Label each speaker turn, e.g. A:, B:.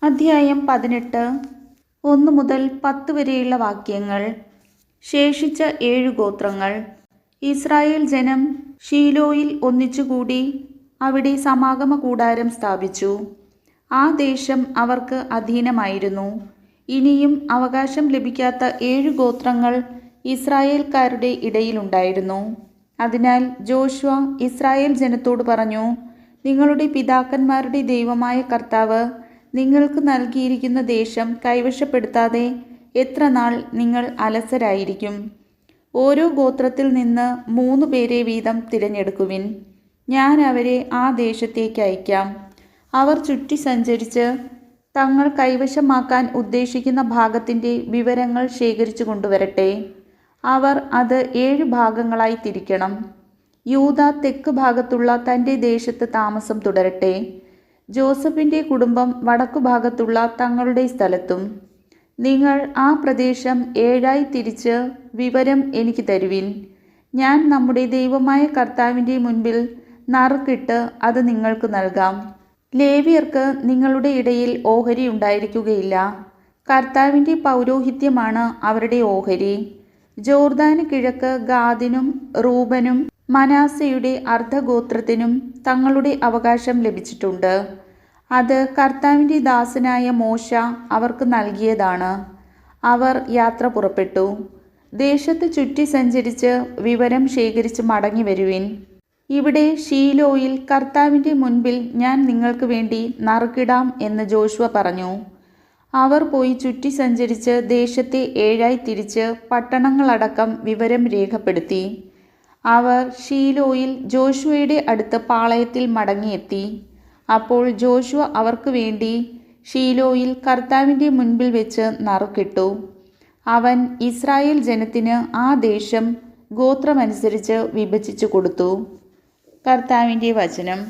A: അധ്യായം 18 1 മുതൽ 10 വരെയുള്ള വാക്യങ്ങൾ. ശേഷിച്ച 7 ഗോത്രങ്ങൾ. ഇസ്രായേൽ ജനം ശീലോയിൽ ഒന്നിച്ചുകൂടി അവിടെ സമാഗമ കൂടാരം സ്ഥാപിച്ചു. ആ ദേശം അവർക്ക് അധീനമായിരുന്നു. ഇനിയും അവകാശം ലഭിക്കാത്ത 7 ഗോത്രങ്ങൾ ഇസ്രായേൽക്കാരുടെ ഇടയിലുണ്ടായിരുന്നു. അതിനാൽ ജോഷുവ ഇസ്രായേൽ ജനത്തോട് പറഞ്ഞു, നിങ്ങളുടെ പിതാക്കന്മാരുടെ ദൈവമായ കർത്താവ് നിങ്ങൾക്ക് നൽകിയിരിക്കുന്ന ദേശം കൈവശപ്പെടുത്താതെ എത്ര നാൾ നിങ്ങൾ അലസരായിരിക്കും? ഓരോ ഗോത്രത്തിൽ നിന്ന് 3 പേരെ വീതം തിരഞ്ഞെടുക്കുവിൻ. ഞാൻ അവരെ ആ ദേശത്തേക്ക് അയക്കാം. അവർ ചുറ്റി സഞ്ചരിച്ച് തങ്ങൾ കൈവശമാക്കാൻ ഉദ്ദേശിക്കുന്ന ഭാഗത്തിൻ്റെ വിവരങ്ങൾ ശേഖരിച്ചു കൊണ്ടുവരട്ടെ. അവർ അത് 7 ഭാഗങ്ങളായി തിരിക്കണം. യൂദ തെക്ക് ഭാഗത്തുള്ള തൻ്റെ ദേശത്ത് താമസം തുടരട്ടെ. ജോസഫിൻ്റെ കുടുംബം വടക്കുഭാഗത്തുള്ള തങ്ങളുടെ സ്ഥലത്തും. നിങ്ങൾ ആ പ്രദേശം 7ആയി തിരിച്ച് വിവരം എനിക്ക് തരുവിൻ. ഞാൻ നമ്മുടെ ദൈവമായ കർത്താവിൻ്റെ മുൻപിൽ നറുക്കിട്ട് അത് നിങ്ങൾക്ക് നൽകാം. ലേവ്യർക്ക് നിങ്ങളുടെ ഇടയിൽ ഓഹരി ഉണ്ടായിരിക്കുകയില്ല. കർത്താവിൻ്റെ പൗരോഹിത്യമാണ് അവരുടെ ഓഹരി. ജോർദാന് കിഴക്ക് ഗാദിനും റൂബനും മനാസയുടെ അർദ്ധഗോത്രത്തിനും തങ്ങളുടെ അവകാശം ലഭിച്ചിട്ടുണ്ട്. അത് കർത്താവിൻ്റെ ദാസനായ മോശ അവർക്ക് നൽകിയതാണ്. അവർ യാത്ര പുറപ്പെട്ടു. ദേശത്ത് ചുറ്റി സഞ്ചരിച്ച് വിവരം ശേഖരിച്ച് മടങ്ങി വരുവിൻ. ഇവിടെ ഷീലോയിൽ കർത്താവിൻ്റെ മുൻപിൽ ഞാൻ നിങ്ങൾക്ക് വേണ്ടി നറുക്കിടാം എന്ന് ജോഷുവ പറഞ്ഞു. അവർ പോയി ചുറ്റി സഞ്ചരിച്ച് ദേശത്തെ 7ആയി തിരിച്ച് പട്ടണങ്ങളടക്കം വിവരം രേഖപ്പെടുത്തി. അവർ ഷീലോയിൽ ജോഷുവയുടെ അടുത്ത് പാളയത്തിൽ മടങ്ങിയെത്തി. അപ്പോൾ ജോഷുവ അവർക്ക് വേണ്ടി ഷീലോയിൽ കർത്താവിൻ്റെ മുൻപിൽ വെച്ച് നറുക്കിട്ടു. അവൻ ഇസ്രായേൽ ജനത്തിന് ആ ദേശം ഗോത്രമനുസരിച്ച് വിഭജിച്ചു കൊടുത്തു. കർത്താവിൻ്റെ വചനം.